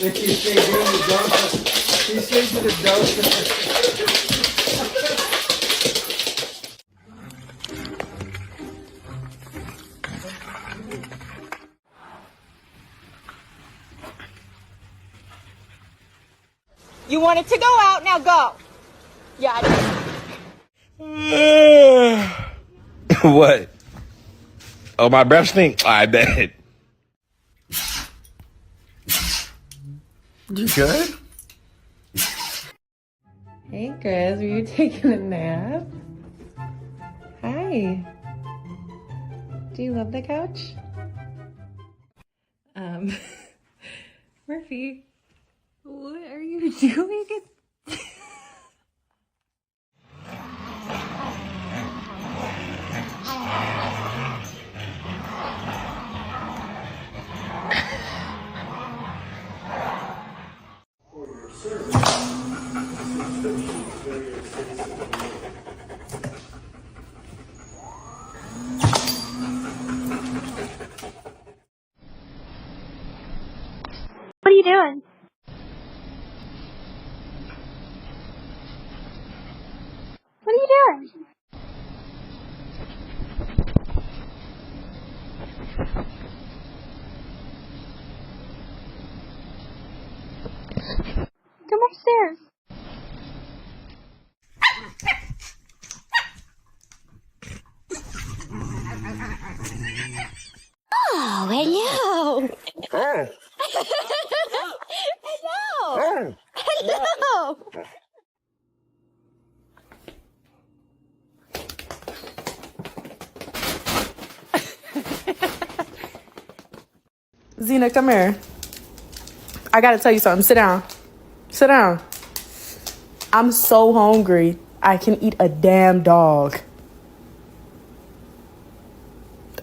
He's saying to the dog. He's saying to the dog. You wanted to go out, now go. Yeah. What? Oh, my breath stink? I bet. You good? Hey, Chris, were you taking a nap? Hi. Do you love the couch? Murphy, what are you doing? What are you doing? What are you doing? Come upstairs. Oh, hello. Hello. Hello. Zena, come here. I gotta tell you something. Sit down. Sit down. I'm so hungry. I can eat a damn dog.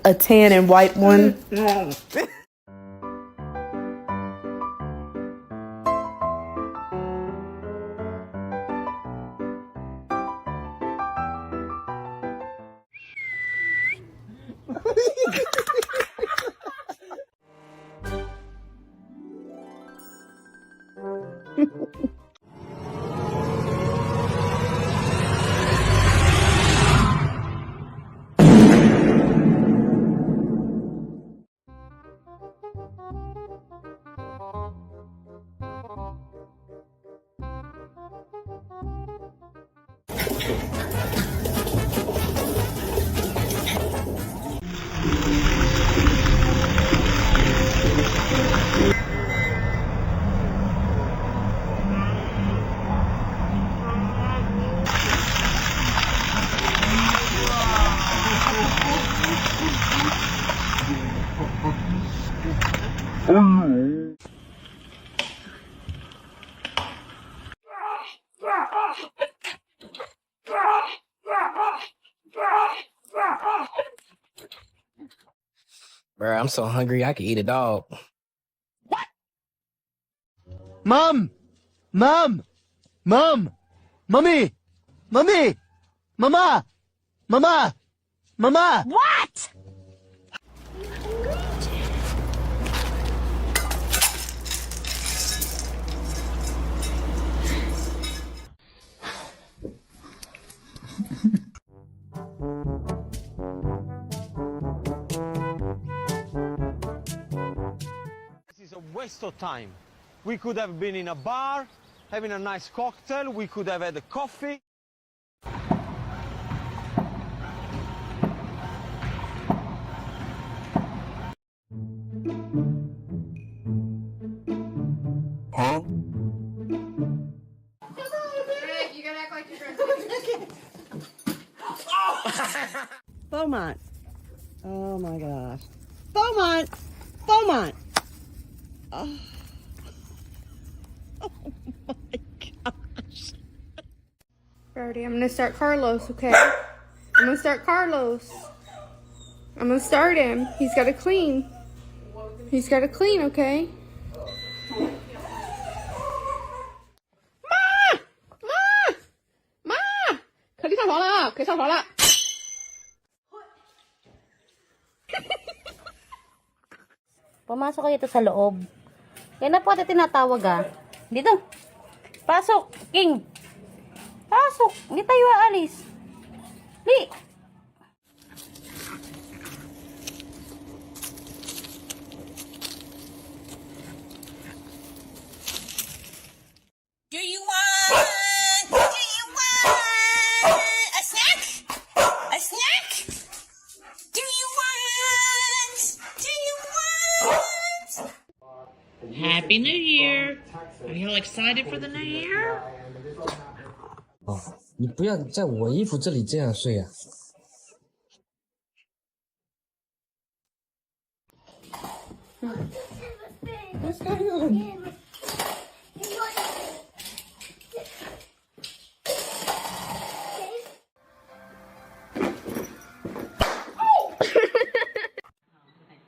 A tan and white one. Bro, I'm so hungry I could eat a dog. Mom! Mom! Mom! Mommy! Mommy! Mama! Mama! Mama! What? This is a waste of time. We could have been in a bar, having a nice cocktail. We could have had a coffee. Huh? Greg, you gotta act like your friends. Beaumont. Oh my gosh. Beaumont! Beaumont! Oh, oh my gosh. Brody, I'm gonna start Carlos, okay? I'm gonna start Carlos. I'm gonna start him. He's gotta clean. He's gotta clean, okay? Pumasok kayo ito sa loob. Yan na po ito tinatawag ah. Dito. Pasok, King. Pasok. Hindi tayo aalis. Di. Do you want a snack? A snack? Do you want? Happy New Year! Are you all excited for the new year? 哦，你不要在我衣服这里这样睡啊！ What's going on?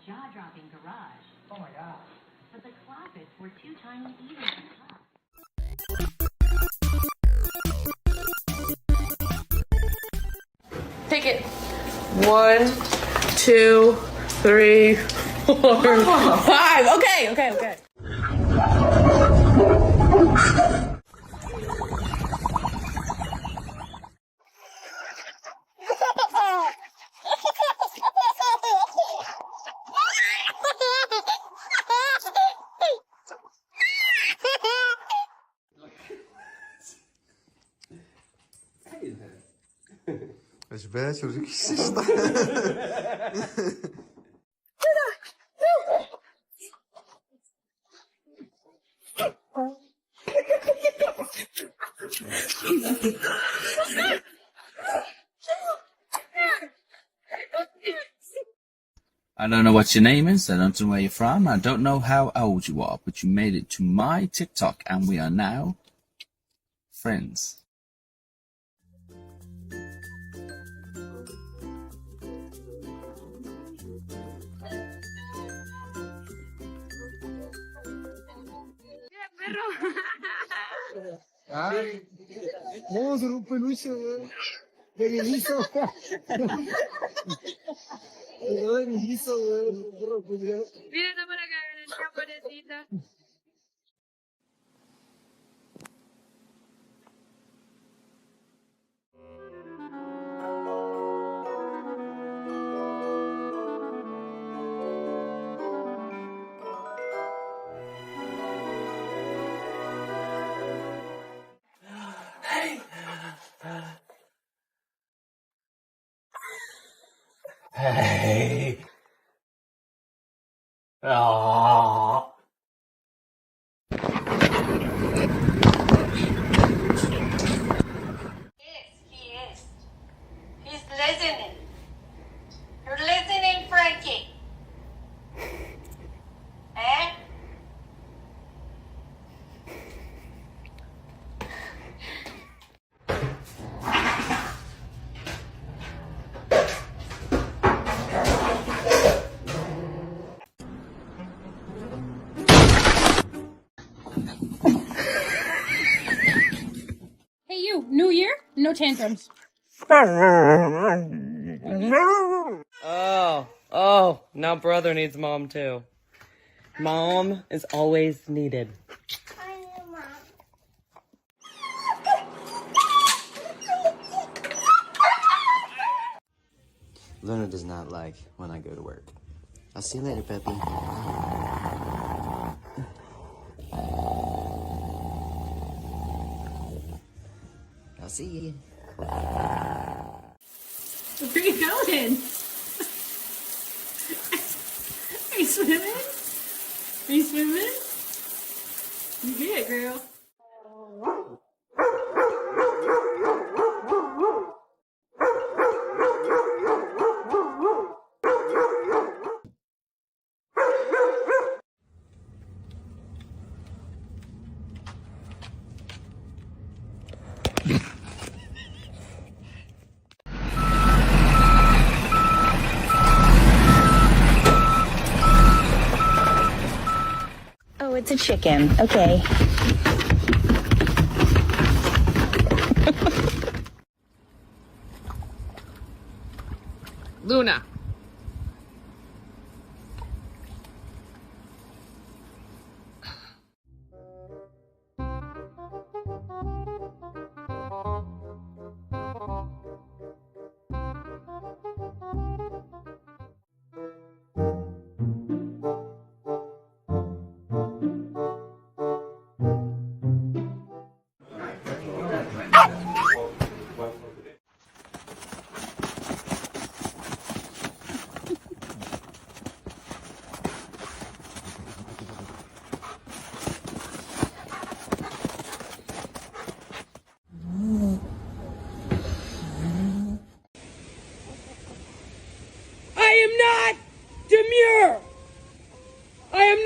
Jaw-dropping garage. Oh my god. But the closets were too tiny even to talk. Take it. 1, 2, 3, 4, 5. Okay. As best o que se está. I don't know what your name is, I don't know where you're from, I don't know how old you are, but you made it to my TikTok and we are now friends. Ah, vamos un peluche, de guiso. De guiso, Mira para acá, pobrecita. Hey. Aww. He is. He's listening. You're listening, Frankie. Eh? Hey, you. New year? No tantrums. Oh, now brother needs mom too. Mom is always needed. Luna does not like when I go to work. I'll see you later, Peppy. I'll see you. Where are you going? Are you swimming? Are you swimming? You good, girl. Oh, it's a chicken. Okay. Luna.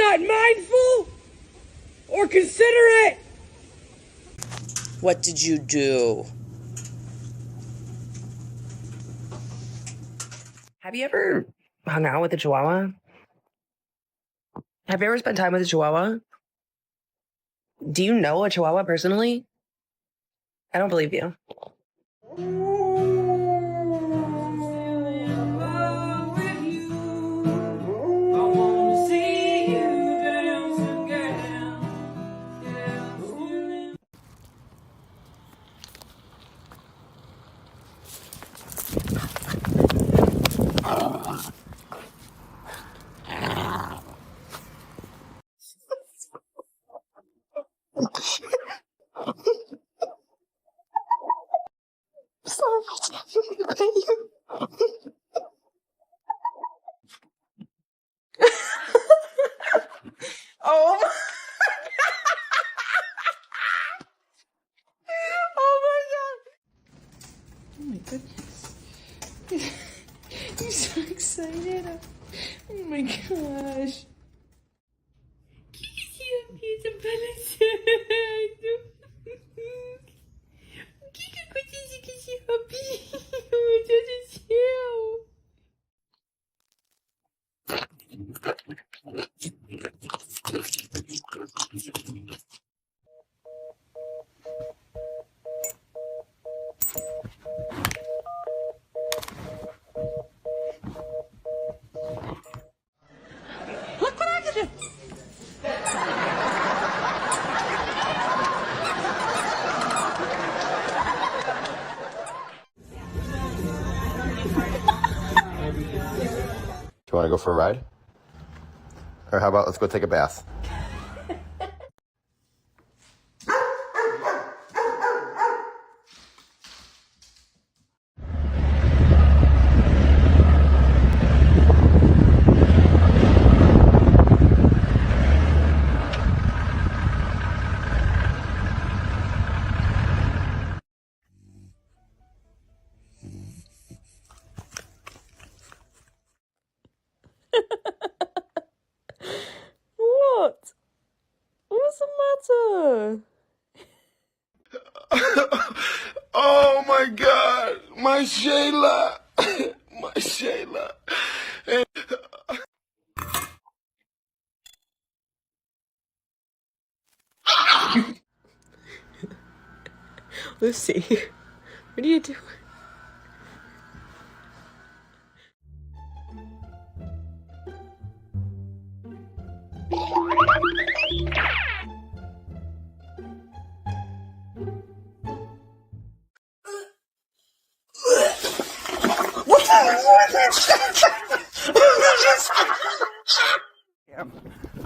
not mindful or considerate. What did you do? Have you ever hung out with a Chihuahua? Have you ever spent time with a Chihuahua? Do you know a Chihuahua personally? I don't believe you. Oh my, Oh my goodness. I'm so excited. Oh my gosh. He's a balance. look what I can do. Do you want to go for a ride? Or how about let's go take a bath? What? What's the matter? Oh my God, my Shayla, my Shayla. Lucy, what are you doing?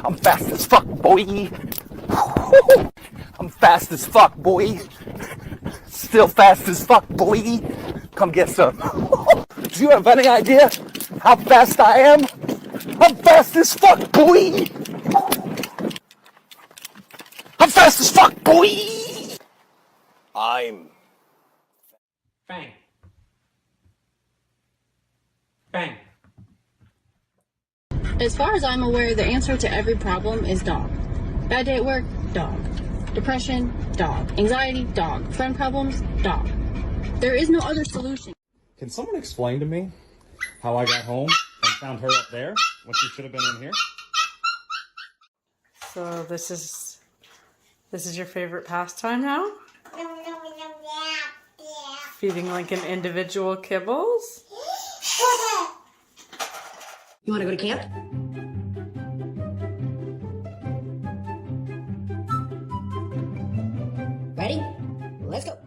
I'm fast as fuck, boy. I'm fast as fuck, boy. Still fast as fuck, boy. Come get some. Do you have any idea how fast I am? I'm fast as fuck, boy. I'm fast as fuck, boy. I'm. Bang. Bang. As far as I'm aware, the answer to every problem is dog. Bad day at work, dog. Depression, dog. Anxiety, dog. Friend problems, dog. There is no other solution. Can someone explain to me how I got home and found her up there when she should have been in here? So this is your favorite pastime now? Feeding like an individual kibbles? You want to go to camp? Ready? Let's go.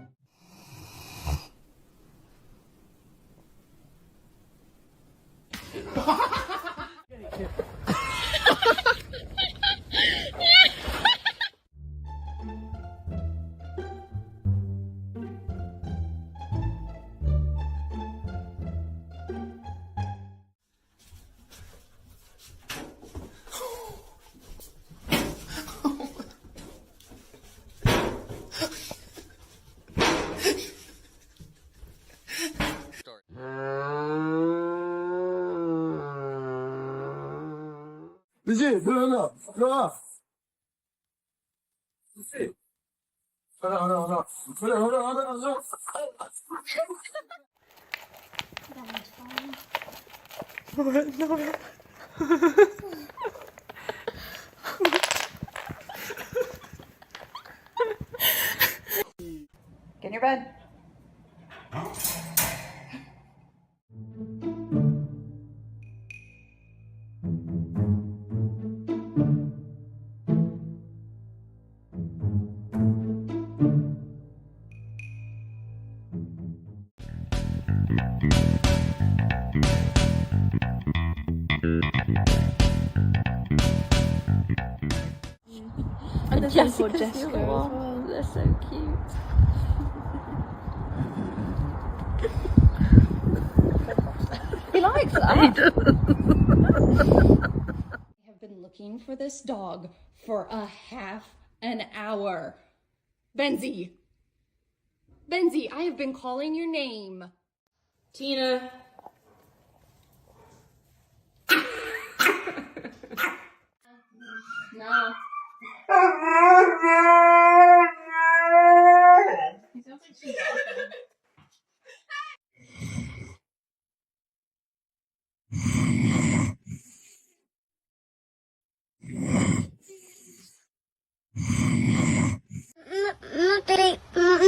Legit, no. Hold on. No. Get in your bed. And this is for Jessica as well. They're so cute. He likes that. He does. I have been looking for this dog for a half an hour. Benzie, I have been calling your name. Tina. No. He sounds like she's laughing.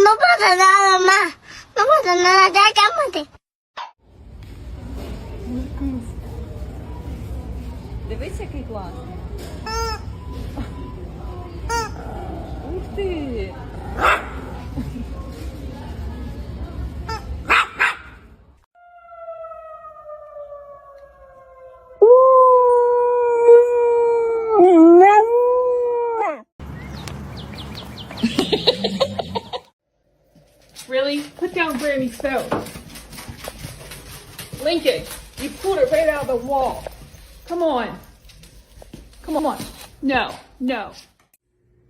No pasa nada, ma. No pasa nada, ya cálmate. Дивись, який класний. Ух ти! Really? Put down Granny's phone. Lincoln, you pulled it right out of the wall. Come on. Come on. No.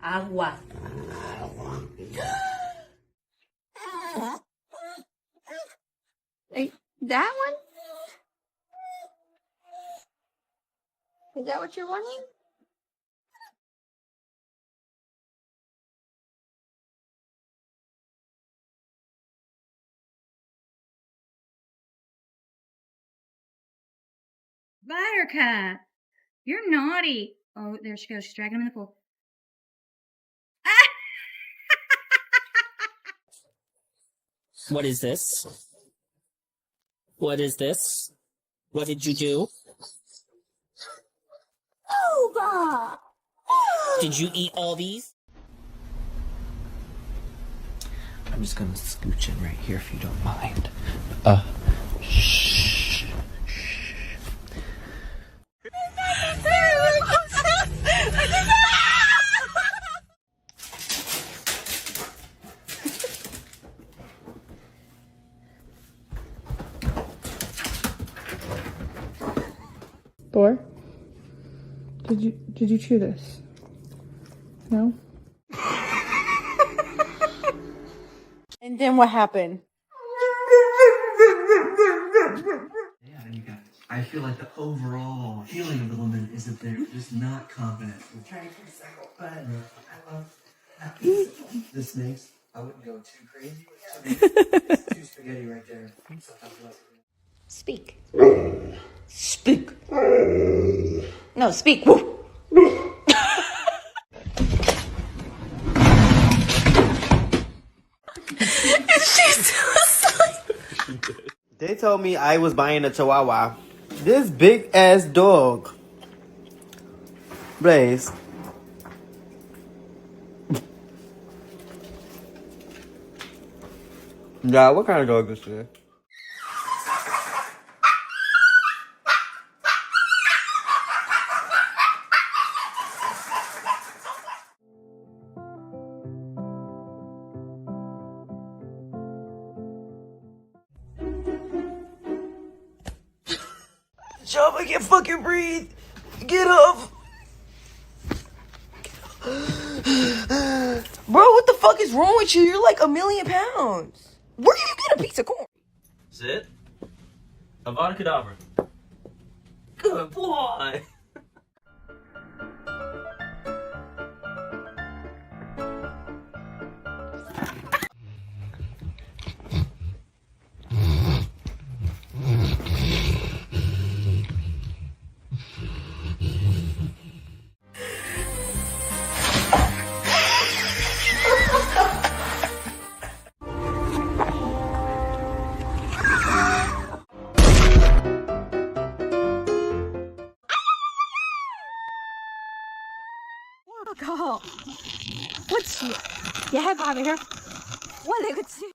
Agua. Hey, that one? Is that what you're wanting? Buttercup, you're naughty. Oh, there she goes. She's dragging him in the pool. What is this? What is this? What did you do? Over. Did you eat all these? I'm just gonna scooch in right here if you don't mind. Shh. Thor? Did you chew this? No? And then what happened? Yeah, you guys. I feel like the overall feeling of the woman is that they're just not confident. We're trying to settle, but I love the snakes. I wouldn't go too crazy with it's too spaghetti right there. Speak. Speak. No, speak. She's still asleep. They told me I was buying a chihuahua. This big ass dog. Blaze. Yeah, what kind of dog is this? Job, I can't fucking breathe. Get up. Bro, what the fuck is wrong with you? You're like 1,000,000 pounds. Where did you get a piece of corn? Sit. Avada Kedavra. Good boy. 我靠！我去，你害怕没事？我勒个去！